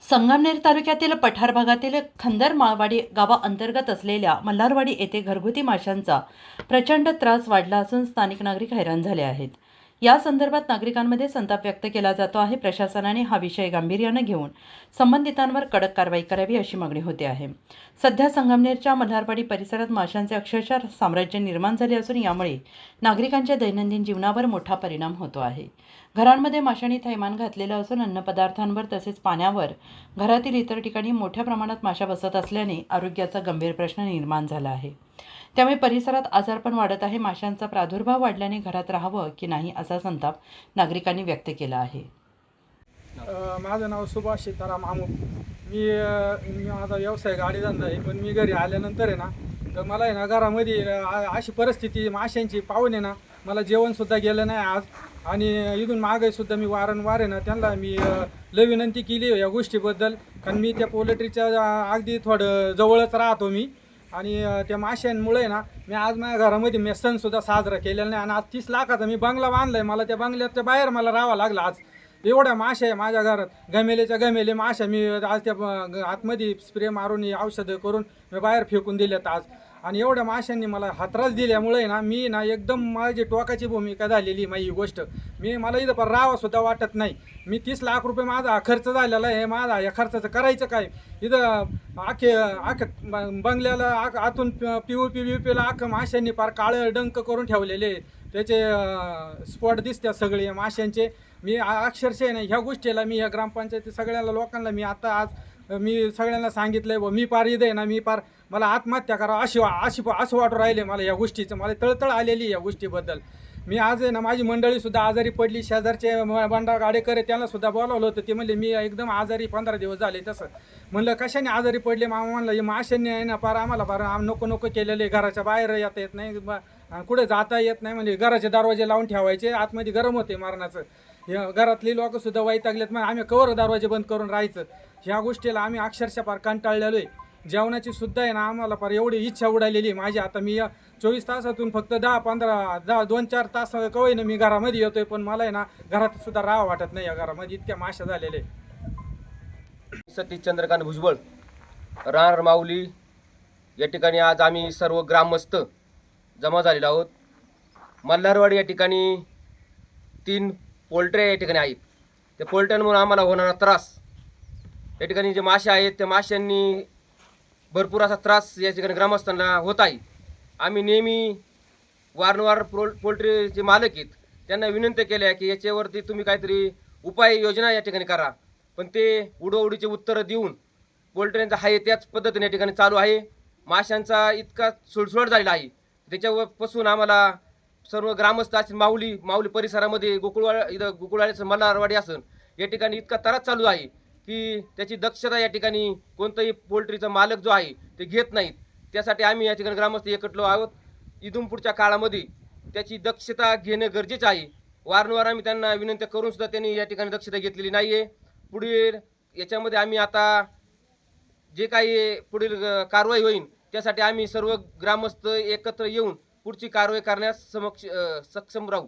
संगमनेर तालुक्यातील पठार भागातील खंदर माळवाडी गावाअंतर्गत असलेल्या मल्हारवाडी येथे घरगुती माशांचा प्रचंड त्रास वाढला असून स्थानिक नागरिक हैराण झाले आहेत। या संदर्भात नागरिकांमध्ये संताप व्यक्त केला जातो आहे। प्रशासनाने हा विषय गांभीर्याने घेऊन संबंधितांवर कडक कारवाई करावी अशी मागणी होते आहे। सध्या संगमनेरच्या मल्हारवाडी परिसरात माशांचे अक्षरशः साम्राज्य निर्माण झाले असून यामुळे नागरिकांच्या दैनंदिन जीवनावर मोठा परिणाम होतो आहे। घरांमध्ये माशांनी थैमान घातलेलं असून अन्नपदार्थांवर तसेच पाण्यावर घरातील इतर ठिकाणी मोठ्या प्रमाणात माशा बसत असल्याने आरोग्याचा गंभीर प्रश्न निर्माण झाला आहे। त्यामुळे परिसरात आजारपण वाढत आहे। माशांचा प्रादुर्भाव वाढल्याने घरात राहावं की नाही असा संताप नागरिकांनी व्यक्त केला आहे। माझं नाव सुभाष सीताराम आमुख। मी माझा व्यवसाय गाडी धंदा आहे, पण मी घरी आल्यानंतर आहे ना, तर मला आहे ना घरामध्ये अशी परिस्थिती माशांची पाहून आहे ना, मला जेवणसुद्धा गेलं नाही आज। आणि इथून मागे सुद्धा मी वारंवार आहे ना त्यांना मी लय विनंती केली या गोष्टीबद्दल, कारण मी त्या पोल्ट्रीच्या अगदी थोडं जवळच राहतो मी। आणि त्या माशांमुळे ना मी आज माझ्या घरामध्ये मी सणसुद्धा साजरा केलेला नाही। आणि आज 30 लाखाचा मी बंगला बांधला आहे, मला त्या बंगल्याच्या बाहेर मला राहावं लागलं आज। एवढ्या माशा आहे माझ्या घरात, गमेलेच्या गमेले माशा मी आज त्या आतमध्ये स्प्रे मारून औषधं करून मी बाहेर फेकून दिल्यात आज। आणि एवढ्या माशांनी मला हा त्रास दिल्यामुळे ना मी ना एकदम माझी टोकाची भूमिका झालेली माझी ही गोष्ट। मला इथं पण राहावंसुद्धा वाटत नाही। मी 30 लाख रुपये माझा खर्च झालेला आहे। माझा या खर्चाचं करायचं काय? इथं बंगल्याला आतून POP अख्खं माशांनी फार काळं डंक करून ठेवलेले, त्याचे स्पॉट दिसतात सगळे माशांचे। मी अक्षरशः नाही ह्या गोष्टीला मी या ग्रामपंचायती सगळ्या लोकांना मी आता आज मी सगळ्यांना सांगितलं आहे, मी पार इथं आहे ना, मी पार मला आत्महत्या करावं असं वाटू राहिले मला या गोष्टीचं। मला तळतळ आलेली या गोष्टीबद्दल। मी आज आहे ना, माझी मंडळीसुद्धा आजारी पडली, शेजारचे बंडा गाडेकर त्यांनासुद्धा बोलावलं होतं। ते म्हणले मी एकदम आजारी 15 दिवस झाले। तसं म्हणलं कशाने आजारी पडले? मामा म्हणलं हे माशांनी आहे ना पार आम्हाला पार नको केलेले, घराच्या बाहेर येता येत नाही, कुठे जाता येत नाही, म्हणजे घराचे दरवाजे लावून ठेवायचे, आतमध्ये गरम होते मारणाचं। घरातली लोकंसुद्धा वैतागलेत, मग आम्ही कवर दरवाजे बंद करून राहायचं। ह्या गोष्टीला आम्ही अक्षरशः फार कंटाळलेलो आहे। जेवणाची सुद्धा आहे ना आम्हाला फार एवढी इच्छा उडालेली माझी। आता मी 24 तासातून फक्त 2-4 तास कवयनं मी घरामध्ये येतोय, पण मला आहे ना घरात सुद्धा राहावं वाटत नाही। या घरामध्ये इतक्या माशा झालेले। सतीश चंद्रकांत भुजबळ, राहणार माऊली या ठिकाणी आज आम्ही सर्व ग्रामस्थ जमा झालेलो आहोत। मल्हारवाडी या ठिकाणी 3 पोल्ट्र्या या ठिकाणी आहेत। त्या पोल्ट्र्यांमुळे आम्हाला होणारा त्रास, या ठिकाणी जे मासे आहेत त्या माशांनी भरपूर असा त्रास या ठिकाणी ग्रामस्थांना होत आहे। आम्ही नेहमी वारंवार पोल्ट्रीचे मालक आहेत त्यांना विनंती केल्या की याच्यावरती तुम्ही काहीतरी उपाययोजना या ठिकाणी करा, पण ते उडवडीचे उत्तरं देऊन पोल्ट्र्यांचा आहे त्याच पद्धतीने या ठिकाणी चालू आहे। माशांचा इतका सुळसुळाट झालेला आहे, त्याच्यापासून आम्हाला सर्व ग्रामस्थ असतील, माऊली परिसरामध्ये गोकुळवाड्याचं मल्हारवाडी असेल या ठिकाणी इतका त्रास चालू आहे की त्याची दक्षता या ठिकाणी कोणताही पोल्ट्रीचा मालक जो आहे ते घेत नाहीत। त्यासाठी आम्ही या ठिकाणी ग्रामस्थ एकटलो आहोत। इथून पुढच्या काळामध्ये त्याची दक्षता घेणं गरजेचं आहे। वारंवार आम्ही त्यांना विनंती करून सुद्धा त्यांनी या ठिकाणी दक्षता घेतलेली नाही आहे। पुढील याच्यामध्ये आम्ही आता जे काही पुढील कारवाई होईल त्यासाठी आम्ही सर्व ग्रामस्थ एकत्र येऊन पुढची कारवाई करण्यास सक्षम राहू।